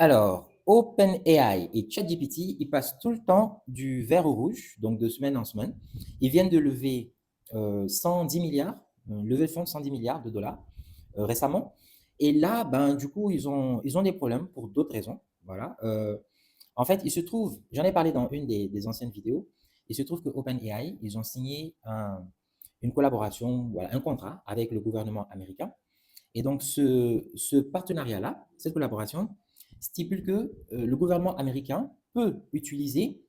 Alors, OpenAI et ChatGPT, ils passent tout le temps du vert au rouge, donc de semaine en semaine. Ils viennent de lever 110 milliards, lever de fonds de 110 milliards de dollars récemment. Et là, ben, du coup, ils ont des problèmes pour d'autres raisons. Voilà. En fait, il se trouve, j'en ai parlé dans une des anciennes vidéos, il se trouve que OpenAI, ils ont signé une collaboration, voilà, un contrat avec le gouvernement américain. Et donc, ce partenariat-là, cette collaboration, stipule que le gouvernement américain peut utiliser,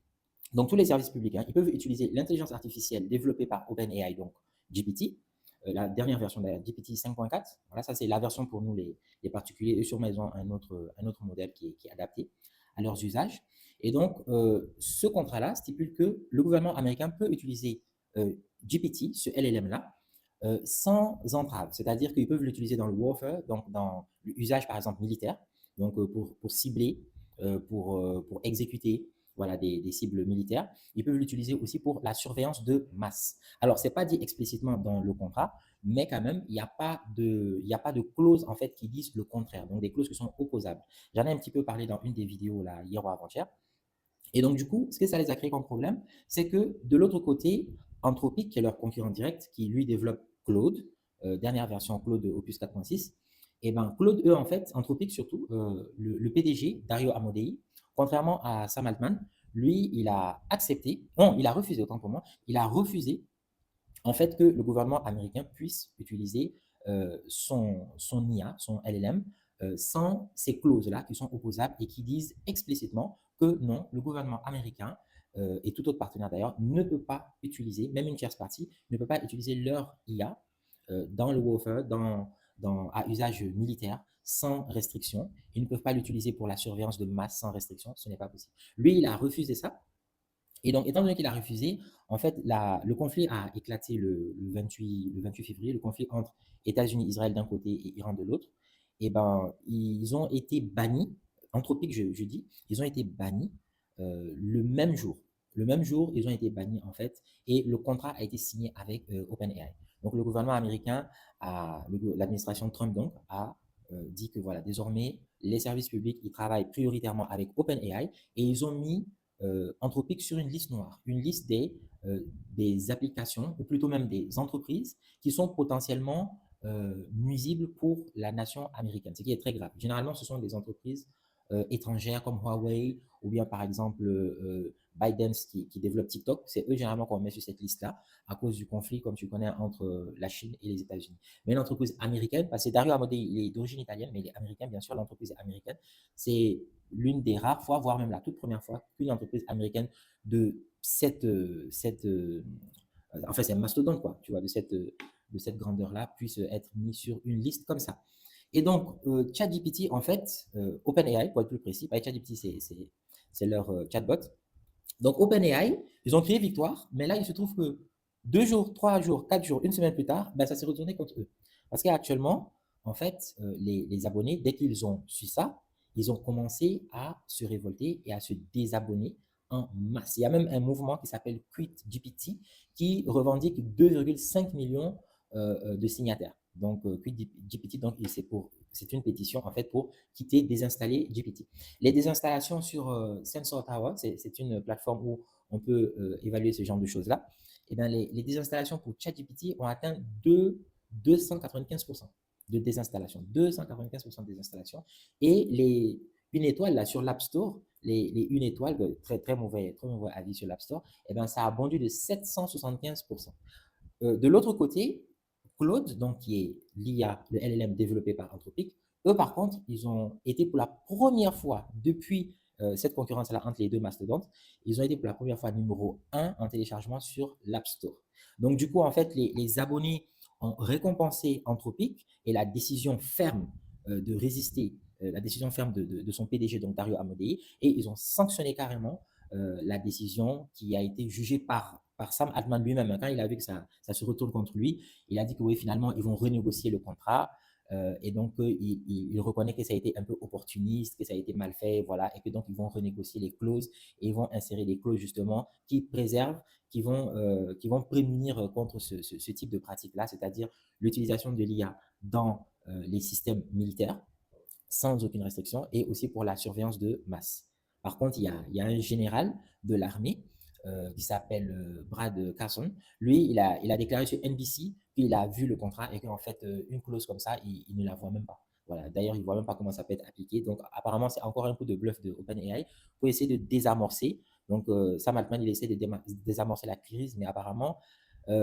donc tous les services publics, hein, ils peuvent utiliser l'intelligence artificielle développée par OpenAI, donc GPT, la dernière version de la GPT 5.4. Voilà, ça c'est la version pour nous les particuliers. Et sûrement, ils ont un autre modèle qui est adapté à leurs usages. Et donc, ce contrat-là stipule que le gouvernement américain peut utiliser GPT, ce LLM-là, sans entrave. C'est-à-dire qu'ils peuvent l'utiliser dans le warfare, donc dans l'usage, par exemple, militaire, donc pour cibler, pour exécuter voilà, des cibles militaires. Ils peuvent l'utiliser aussi pour la surveillance de masse. Alors, ce n'est pas dit explicitement dans le contrat, mais quand même, il n'y a pas de clause en fait qui disent le contraire, donc des clauses qui sont opposables. J'en ai un petit peu parlé dans une des vidéos là, hier ou avant-hier. Et donc, du coup, ce que ça les a créé comme problème, c'est que de l'autre côté, Anthropic, qui est leur concurrent direct, qui lui développe Claude, dernière version Claude Opus 4.6, et ben Claude, eux, en fait, Anthropic surtout, le PDG, Dario Amodei, contrairement à Sam Altman, lui, il a accepté, non, il a refusé, autant pour moi, il a refusé en fait que le gouvernement américain puisse utiliser son IA, son LLM, sans ces clauses-là qui sont opposables et qui disent explicitement que non, le gouvernement américain et tout autre partenaire d'ailleurs ne peut pas utiliser, même une tierce partie, ne peut pas utiliser leur IA dans le warfare, à usage militaire, sans restriction. Ils ne peuvent pas l'utiliser pour la surveillance de masse sans restriction, ce n'est pas possible. Lui, il a refusé ça. Et donc, étant donné qu'il a refusé, en fait, le conflit a éclaté le 28 février, le conflit entre États-Unis, Israël d'un côté et Iran de l'autre. Et ben, ils ont été bannis, Anthropique, je dis, ils ont été bannis le même jour. Le même jour, ils ont été bannis, en fait, et le contrat a été signé avec OpenAI. Donc, le gouvernement américain, l'administration Trump, donc, a dit que, voilà, désormais, les services publics, ils travaillent prioritairement avec OpenAI et ils ont mis Anthropic sur une liste noire, une liste des applications, ou plutôt même des entreprises qui sont potentiellement nuisibles pour la nation américaine, ce qui est très grave. Généralement, ce sont des entreprises étrangères comme Huawei ou bien par exemple ByteDance qui développe TikTok. C'est eux généralement qu'on met sur cette liste-là à cause du conflit, comme tu connais, entre la Chine et les États-Unis. Mais l'entreprise américaine, parce que Dario Amodei, il est d'origine italienne, mais il est américain, bien sûr, l'entreprise est américaine. C'est l'une des rares fois, voire même la toute première fois, qu'une entreprise américaine de enfin c'est un mastodonte quoi, tu vois, de cette grandeur-là puisse être mis sur une liste comme ça. Et donc, ChatGPT, en fait, OpenAI, pour être plus précis, ChatGPT, c'est leur chatbot. Donc, OpenAI, ils ont crié victoire, mais là, il se trouve que 2 jours, 3 jours, 4 jours, une semaine plus tard, ben, ça s'est retourné contre eux. Parce qu'actuellement, en fait, les abonnés, dès qu'ils ont su ça, ils ont commencé à se révolter et à se désabonner en masse. Il y a même un mouvement qui s'appelle QuitGPT qui revendique 2,5 millions de signataires. Donc, QuitGPT, donc, c'est une pétition en fait pour quitter, désinstaller GPT. Les désinstallations sur Sensor Tower, c'est une plateforme où on peut évaluer ce genre de choses-là. Et bien, les désinstallations pour ChatGPT ont atteint 295% de désinstallation. 295% de désinstallation. Et une étoile là, sur l'App Store, les une étoile, très, très mauvais avis sur l'App Store, et ben, ça a bondi de 775%. De l'autre côté, Claude, donc qui est l'IA, le LLM développé par Anthropic, eux, par contre, ils ont été pour la première fois depuis cette concurrence-là entre les deux mastodontes, ils ont été pour la première fois numéro 1 en téléchargement sur l'App Store. Donc, du coup, en fait, les abonnés ont récompensé Anthropic et la décision ferme de résister, la décision ferme de son PDG, donc Dario Amodei, et ils ont sanctionné carrément la décision qui a été jugée par Sam Altman lui-même. Quand il a vu que ça se retourne contre lui, il a dit que oui, finalement, ils vont renégocier le contrat. Et donc, il reconnaît que ça a été un peu opportuniste, que ça a été mal fait, voilà, et que donc, ils vont renégocier les clauses et ils vont insérer des clauses justement qui préservent, qui vont prémunir contre ce type de pratique-là, c'est-à-dire l'utilisation de l'IA dans les systèmes militaires sans aucune restriction et aussi pour la surveillance de masse. Par contre, il y a un général de l'armée qui s'appelle Brad Carson. Lui, il a déclaré sur NBC qu'il a vu le contrat et qu'en fait, une clause comme ça, il ne la voit même pas. Voilà. D'ailleurs, il ne voit même pas comment ça peut être appliqué. Donc, apparemment, c'est encore un coup de bluff de OpenAI pour essayer de désamorcer. Donc, Sam Altman, il essaie de désamorcer la crise, mais apparemment,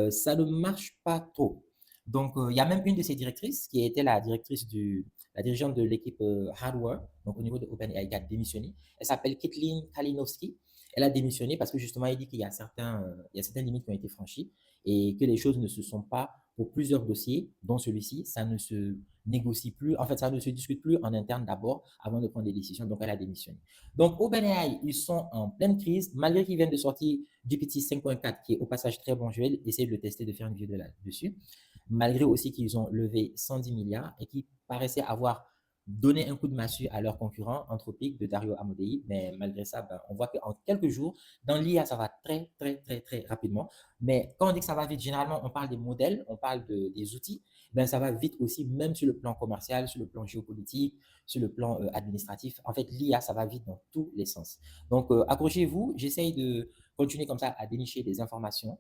ça ne marche pas trop. Donc, il y a même une de ses directrices qui était la dirigeante de l'équipe hardware, donc au niveau de OpenAI, qui a démissionné. Elle s'appelle Kathleen Kalinowski. Elle a démissionné parce que justement, elle dit qu'il y a certaines limites qui ont été franchies et que les choses ne se sont pas, pour plusieurs dossiers, dont celui-ci, ça ne se négocie plus, en fait, ça ne se discute plus en interne d'abord avant de prendre des décisions. Donc, elle a démissionné. Donc, OpenAI, ils sont en pleine crise, malgré qu'ils viennent de sortir GPT 5.4, qui est au passage très bon. Je vais essayer de le tester, de faire une vidéo là-dessus. Malgré aussi qu'ils ont levé 110 milliards et qui paraissaient avoir donné un coup de massue à leurs concurrents Anthropic de Dario Amodei, mais malgré ça, ben, on voit qu'en quelques jours, dans l'IA, ça va très, très, très, très rapidement. Mais quand on dit que ça va vite, généralement, on parle des modèles, on parle des outils, ben, ça va vite aussi, même sur le plan commercial, sur le plan géopolitique, sur le plan administratif. En fait, l'IA, ça va vite dans tous les sens. Donc, accrochez-vous, j'essaye de continuer comme ça à dénicher des informations.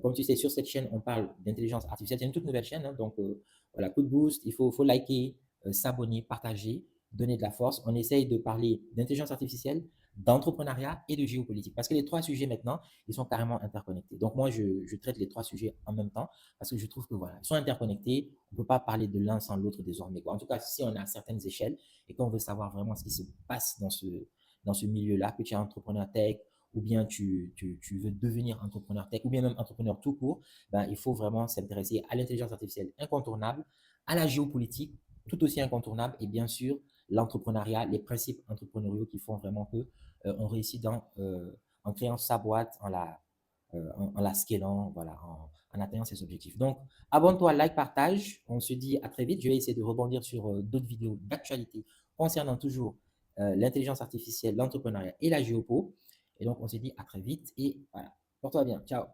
Comme tu sais, sur cette chaîne, on parle d'intelligence artificielle. C'est une toute nouvelle chaîne, hein, donc voilà, coup de boost, il faut liker, s'abonner, partager, donner de la force. On essaye de parler d'intelligence artificielle, d'entrepreneuriat et de géopolitique. Parce que les trois sujets maintenant, ils sont carrément interconnectés. Donc moi, je traite les trois sujets en même temps parce que je trouve que voilà, ils sont interconnectés. On ne peut pas parler de l'un sans l'autre désormais, quoi. En tout cas, si on est à certaines échelles et qu'on veut savoir vraiment ce qui se passe dans ce milieu-là, que tu es entrepreneur tech, ou bien tu veux devenir entrepreneur tech, ou bien même entrepreneur tout court, ben, il faut vraiment s'intéresser à l'intelligence artificielle incontournable, à la géopolitique tout aussi incontournable, et bien sûr l'entrepreneuriat, les principes entrepreneuriaux qui font vraiment que on réussit en créant sa boîte, en la scalant, voilà, en atteignant ses objectifs. Donc, abonne-toi, like, partage. On se dit à très vite. Je vais essayer de rebondir sur d'autres vidéos d'actualité concernant toujours l'intelligence artificielle, l'entrepreneuriat et la géopo. Et donc, on se dit à très vite et voilà. Porte-toi bien. Ciao.